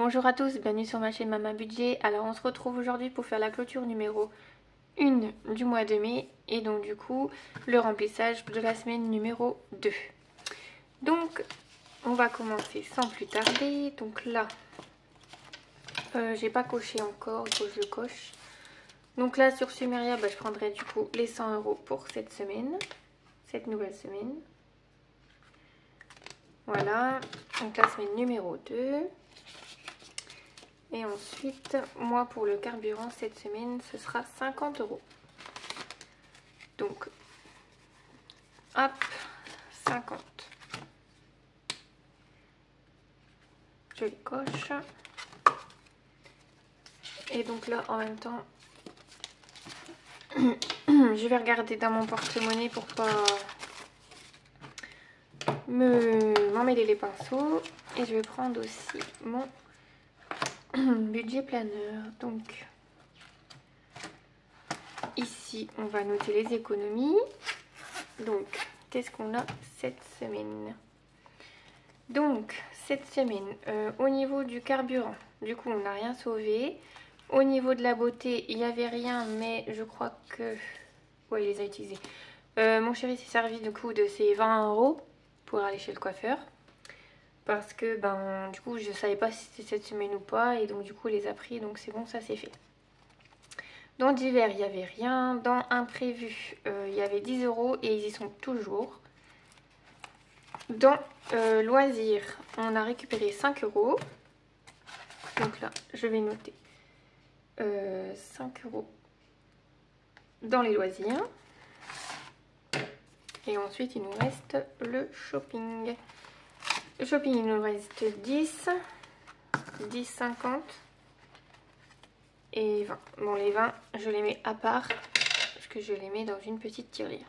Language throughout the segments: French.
Bonjour à tous, bienvenue sur ma chaîne Mama Budget. Alors on se retrouve aujourd'hui pour faire la clôture numéro 1 du mois de mai et donc du coup le remplissage de la semaine numéro 2. Donc on va commencer sans plus tarder. Donc là j'ai pas coché encore, il faut que je le coche. Donc là sur Sumeria je prendrai du coup les 100 € pour cette semaine, cette nouvelle semaine. Voilà, donc la semaine numéro 2. Et ensuite, moi pour le carburant cette semaine, ce sera 50 €. Donc, hop, 50. Je les coche. Et donc là, en même temps, je vais regarder dans mon porte-monnaie pour pas m'emmêler les pinceaux. Et je vais prendre aussi mon budget planeur. Donc ici on va noter les économies. Donc qu'est-ce qu'on a cette semaine? Donc cette semaine au niveau du carburant, du coup on n'a rien sauvé. Au niveau de la beauté il n'y avait rien, mais je crois que ouais, il les a utilisés. Mon chéri s'est servi du coup de ses 20 € pour aller chez le coiffeur. Parce que ben du coup je savais pas si c'était cette semaine ou pas. Et donc du coup il les a pris, donc c'est bon, ça c'est fait. Dans divers il n'y avait rien. Dans imprévu il y avait 10 € et ils y sont toujours. Dans loisirs on a récupéré 5 €. Donc là je vais noter 5 € dans les loisirs. Et ensuite il nous reste le shopping. Le shopping il nous reste 10, 10, 50 et 20. Bon les 20 je les mets à part parce que je les mets dans une petite tirelire.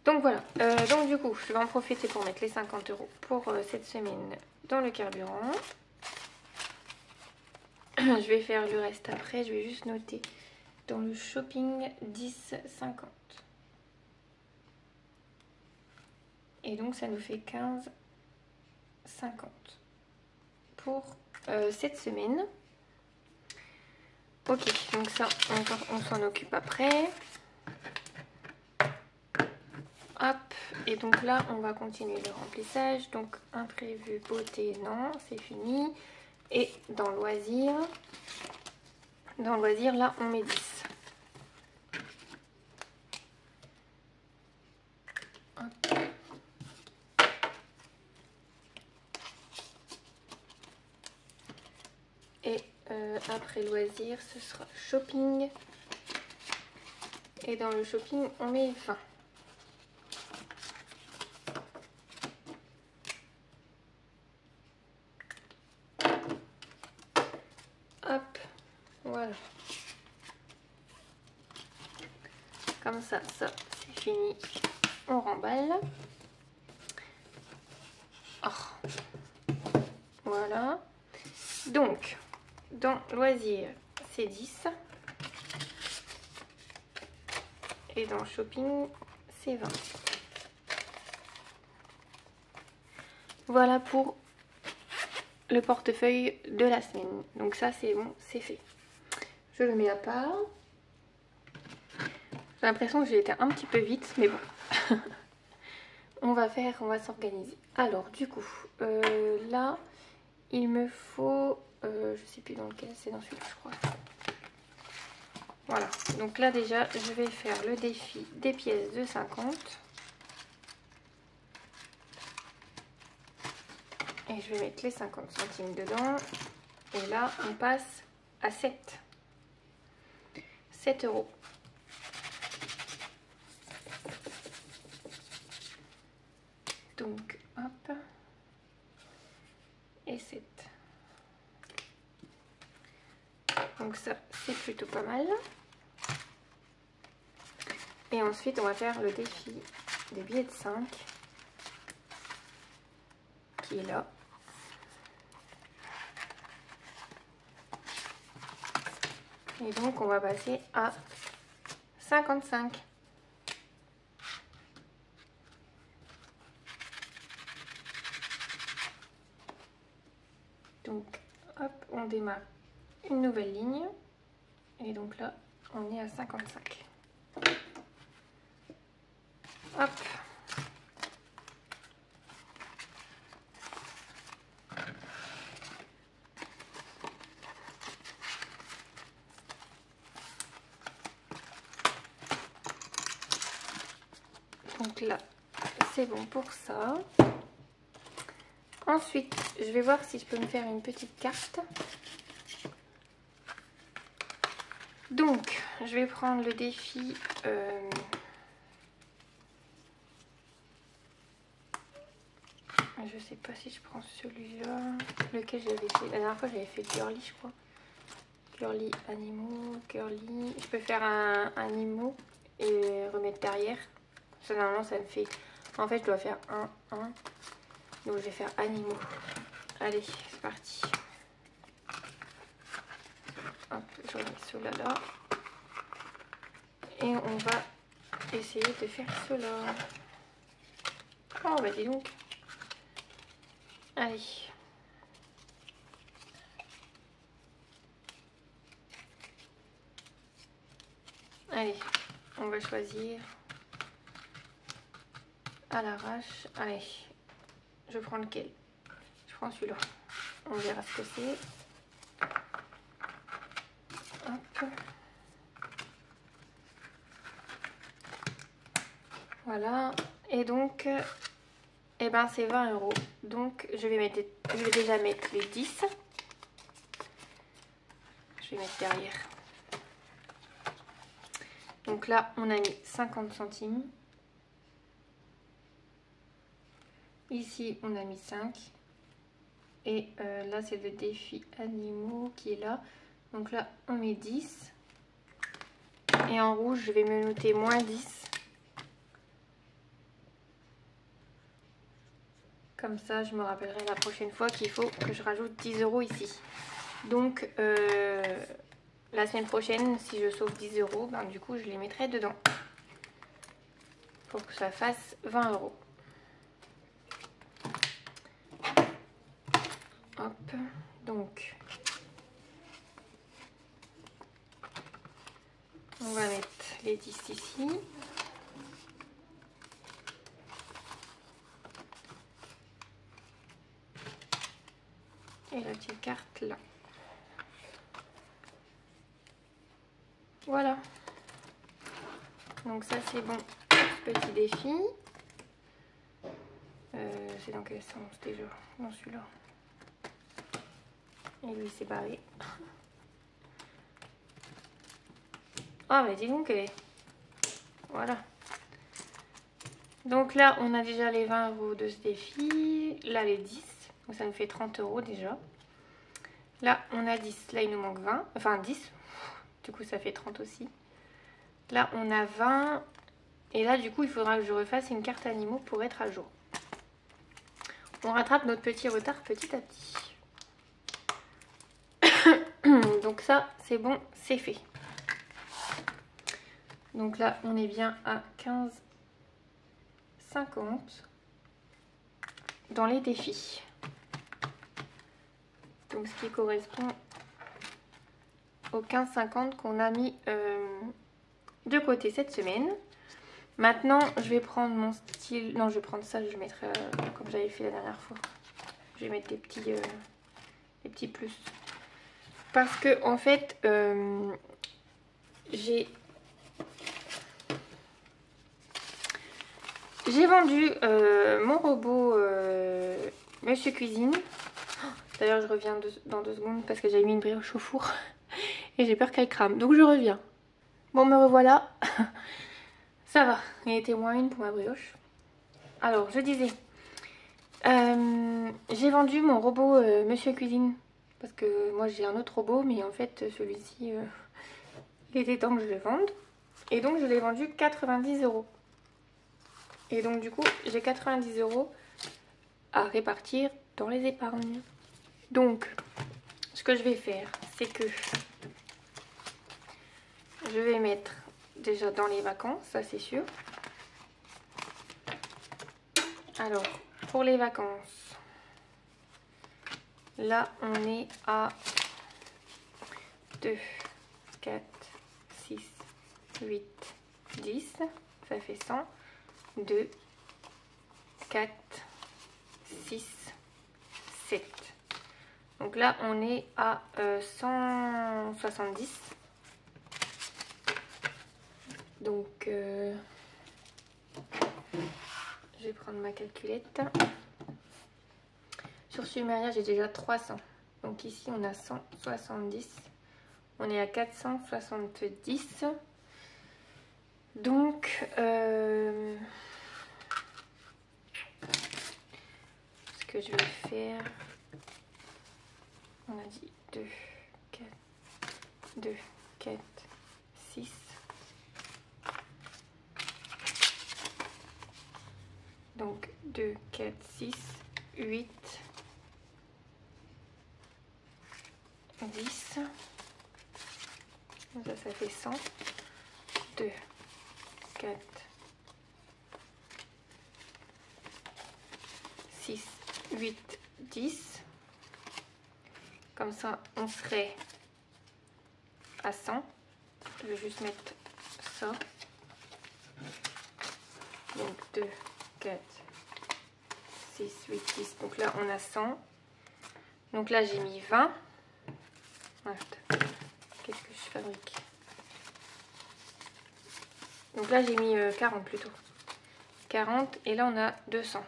Donc voilà, donc du coup je vais en profiter pour mettre les 50 € pour cette semaine dans le carburant. Je vais faire le reste après, je vais juste noter dans le shopping 10, 50. Et donc ça nous fait 15, 50 pour cette semaine. Ok, donc ça on s'en occupe après. Hop, et donc là on va continuer le remplissage. Donc imprévu, beauté, non, c'est fini. Et dans loisirs là on met 10. Hop. Et après loisirs ce sera shopping. Et dans le shopping on met 20. Hop, voilà. Comme ça, ça c'est fini. On remballe. Oh. Voilà. Donc, dans loisirs, c'est 10. Et dans shopping, c'est 20. Voilà pour le portefeuille de la semaine. Donc ça c'est bon, c'est fait. Je le mets à part. J'ai l'impression que j'ai été un petit peu vite, mais bon. on va s'organiser. Alors du coup, là, il me faut, je sais plus dans lequel, c'est dans celui-là je crois. Voilà, donc là déjà, je vais faire le défi des pièces de 50. Et je vais mettre les 50 centimes dedans. Et là, on passe à 7. 7 €. Donc, hop. Et 7. Donc ça, c'est plutôt pas mal. Et ensuite, on va faire le défi des billets de 5. Qui est là. Et donc on va passer à 55. Donc Hop, on démarre une nouvelle ligne. Et donc là, on est à 55. Hop. Donc là, c'est bon pour ça. Ensuite, je vais voir si je peux me faire une petite carte. Donc, je vais prendre le défi... je sais pas si je prends celui-là. Lequel j'avais fait. La dernière fois, j'avais fait Girly, je crois. Girly, animaux, Girly. Je peux faire un animaux et remettre derrière. Ça, normalement, ça me fait... En fait, je dois faire 1, 1. Donc, je vais faire animaux. Allez, c'est parti. Hop, je remets cela là. Et on va essayer de faire cela. Oh, bah dis donc. Allez. Allez, on va choisir à l'arrache. Allez, je prends lequel? Je prends celui-là. On verra ce que c'est. Hop. Voilà. Et donc, eh ben c'est 20 €. Donc, je vais déjà mettre les 10. Je vais mettre derrière. Donc là, on a mis 50 centimes. Ici, on a mis 5. Et là, c'est le défi animaux qui est là. Donc là, on met 10. Et en rouge, je vais me noter moins 10. Comme ça, je me rappellerai la prochaine fois qu'il faut que je rajoute 10 € ici. Donc, la semaine prochaine, si je sauve 10 €, ben, du coup, je les mettrai dedans. Pour que ça fasse 20 €. Hop, donc, on va mettre les 10 ici. Et la petite carte là. Voilà. Donc ça c'est bon. Petit défi. C'est dans quel sens déjà? Dans celui-là. Et lui c'est barré. Ah bah dis donc elle est... Voilà. Donc là on a déjà les 20 € de ce défi. Là les 10. Donc ça nous fait 30 € déjà. Là on a 10. Là il nous manque 20. Enfin 10. Du coup ça fait 30 aussi. Là on a 20. Et là du coup il faudra que je refasse une carte animaux pour être à jour. On rattrape notre petit retard petit à petit. Donc ça c'est bon, c'est fait. Donc là on est bien à 15,50 dans les défis. Donc ce qui correspond aux 15,50 qu'on a mis de côté cette semaine. Maintenant je vais prendre mon style, non je vais prendre ça, je mettrai comme j'avais fait la dernière fois. Je vais mettre des petits plus. Parce que en fait j'ai vendu mon robot Monsieur Cuisine. D'ailleurs je reviens dans 2 secondes parce que j'avais mis une brioche au four et j'ai peur qu'elle crame. Donc je reviens. Bon me revoilà. Ça va, il était moins une pour ma brioche. Alors je disais, j'ai vendu mon robot Monsieur Cuisine. Parce que moi j'ai un autre robot mais en fait celui-ci il était temps que je le vende. Et donc je l'ai vendu 90 €. Et donc du coup j'ai 90 € à répartir dans les épargnes. Donc ce que je vais faire c'est que je vais mettre déjà dans les vacances, ça c'est sûr. Alors pour les vacances Là, on est à 2, 4, 6, 8, 10. Ça fait 100. 2, 4, 6, 7. Donc là, on est à 170. Donc, je vais prendre ma calculette. Sur Sumeria, j'ai déjà 300. Donc ici, on a 170. On est à 470. Donc, ce que je vais faire, on a dit 2, 4, 2, 4, 6. Donc 2, 4, 6, 8, 10. Ça fait 100. 2, 4, 6, 8, 10. Comme ça, on serait à 100. Je vais juste mettre ça. Donc 2, 4, 6, 8, 10. Donc là, on a 100. Donc là, j'ai mis 20. Qu'est-ce que je fabrique? Donc là, j'ai mis 40 plutôt. 40. Et là, on a 200.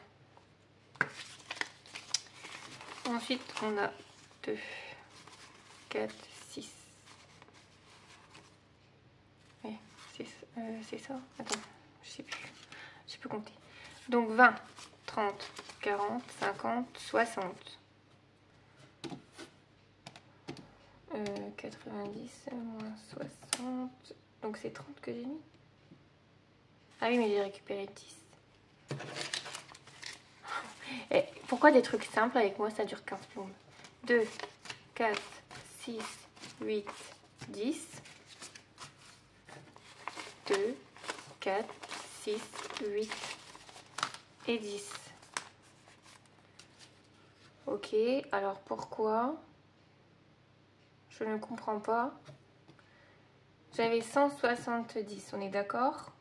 Ensuite, on a 2, 4, 6. Ouais, c'est ça? Attends, je sais plus. Je peux compter. Donc 20, 30, 40, 50, 60. 90 moins 60. Donc c'est 30 que j'ai mis. Ah oui, mais j'ai récupéré 10. Et pourquoi des trucs simples avec moi ça dure 15 plombes? 2, 4, 6, 8, 10. 2, 4, 6, 8 et 10. Ok, alors pourquoi? Je ne comprends pas. J'avais 170, on est d'accord?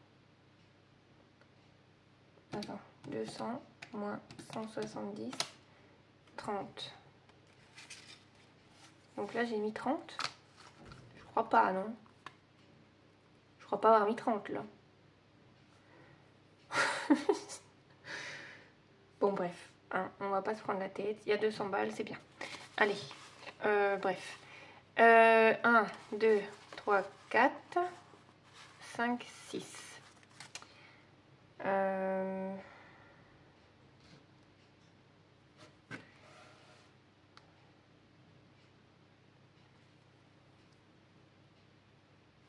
Attends, 200 moins 170, 30. Donc là, j'ai mis 30. Je crois pas, non? Je crois pas avoir mis 30, là. Bon, bref, hein, on va pas se prendre la tête. Il y a 200 balles, c'est bien. Allez, bref. 1, 2, 3, 4, 5, 6.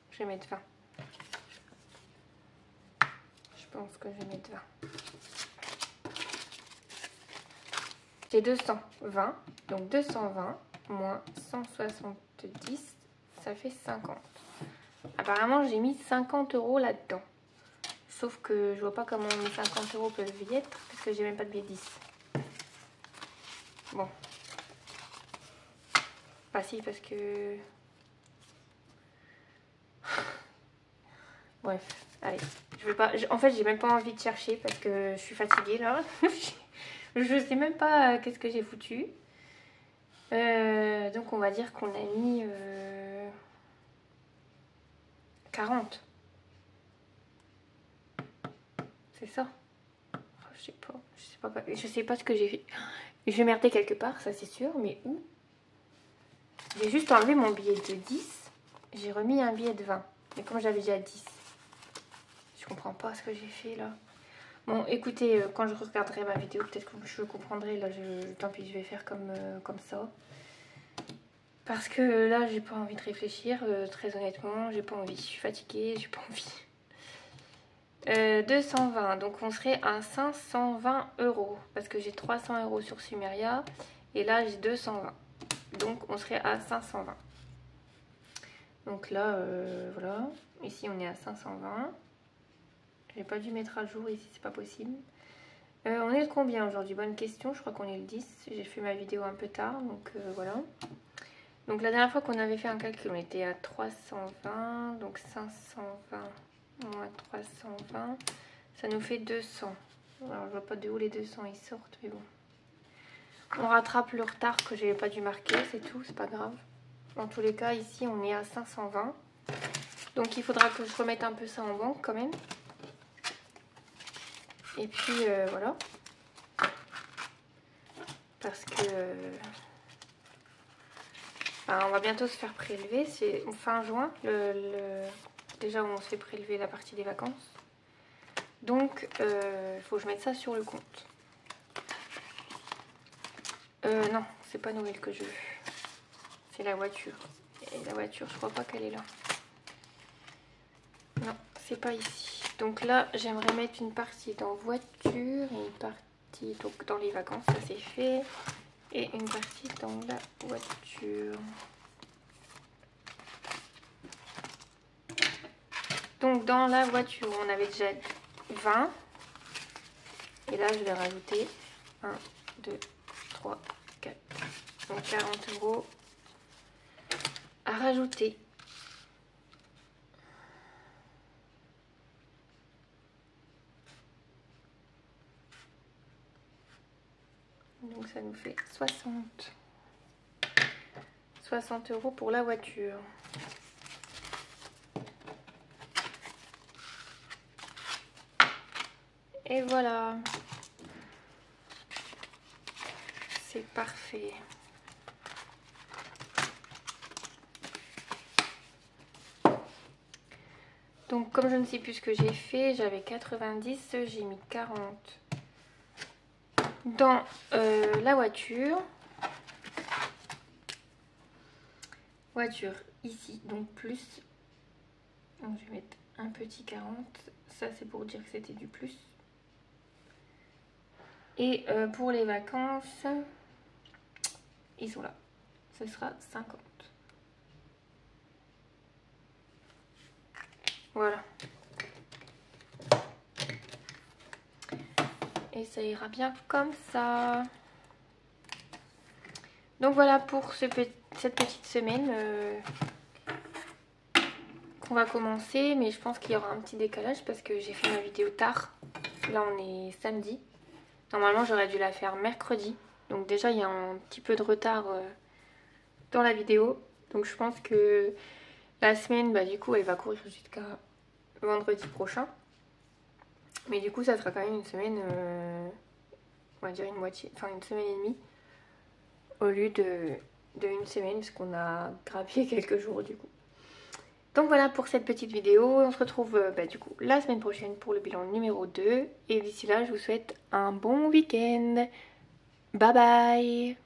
Je vais mettre 20. Je pense que je vais mettre 20. J'ai 220. Donc 220 moins 170, ça fait 50. Apparemment, j'ai mis 50 € là-dedans. Sauf que je vois pas comment mes 50 € peuvent y être, parce que j'ai même pas de billet 10. Bon. Bah si, parce que... Bref, allez. Je vais pas... En fait, j'ai même pas envie de chercher parce que je suis fatiguée là. Je sais même pas qu'est-ce que j'ai foutu. Donc on va dire qu'on a mis 40. C'est ça? Je sais pas. Je sais pas ce que j'ai fait. Je vais merder quelque part, ça c'est sûr, mais où? J'ai juste enlevé mon billet de 10. J'ai remis un billet de 20. Mais comme j'avais déjà 10, je comprends pas ce que j'ai fait là. Bon, écoutez, quand je regarderai ma vidéo, peut-être que je comprendrai. Là, tant pis, je vais faire comme ça. Parce que là, j'ai pas envie de réfléchir, très honnêtement. J'ai pas envie. Je suis fatiguée, j'ai pas envie. 220, donc on serait à 520 €. Parce que j'ai 300 € sur Sumeria. Et là, j'ai 220. Donc, on serait à 520. Donc là, voilà. Ici, on est à 520. J'ai pas dû mettre à jour ici, c'est pas possible. On est le combien aujourd'hui? Bonne question, je crois qu'on est le 10. J'ai fait ma vidéo un peu tard, donc voilà. Donc la dernière fois qu'on avait fait un calcul, on était à 320, donc 520 moins 320, ça nous fait 200. Alors je vois pas de où les 200 ils sortent, mais bon. On rattrape le retard que j'ai pas dû marquer, c'est tout, c'est pas grave. En tous les cas, ici on est à 520. Donc il faudra que je remette un peu ça en banque quand même. Et puis voilà. Parce que on va bientôt se faire prélever. C'est fin juin, déjà on se fait prélever la partie des vacances. Donc il faut que je mette ça sur le compte. Non, c'est pas Noël que je veux. C'est la voiture. Et la voiture, je crois pas qu'elle est là. Non, c'est pas ici. Donc là, j'aimerais mettre une partie dans voiture et une partie donc dans les vacances, ça c'est fait. Et une partie dans la voiture. Donc dans la voiture, on avait déjà 20. Et là, je vais rajouter 1, 2, 3, 4. Donc 40 € à rajouter. Donc ça nous fait 60 € pour la voiture. Et voilà. C'est parfait. Donc comme je ne sais plus ce que j'ai fait, j'avais 90, j'ai mis 40 dans la voiture. Voiture ici, donc plus. Donc je vais mettre un petit 40. Ça c'est pour dire que c'était du plus. Et pour les vacances, ils sont là. Ce sera 50. Voilà. Et ça ira bien comme ça. Donc voilà pour cette petite semaine qu'on va commencer. Mais je pense qu'il y aura un petit décalage parce que j'ai fait ma vidéo tard. Là on est samedi. Normalement j'aurais dû la faire mercredi. Donc déjà il y a un petit peu de retard dans la vidéo. Donc je pense que la semaine, du coup elle va courir jusqu'à vendredi prochain. Mais du coup ça sera quand même une semaine, on va dire une moitié, enfin une semaine et demie. Au lieu de une semaine parce qu'on a grappillé quelques jours du coup. Donc voilà pour cette petite vidéo. On se retrouve du coup la semaine prochaine pour le bilan numéro 2. Et d'ici là je vous souhaite un bon week-end. Bye bye.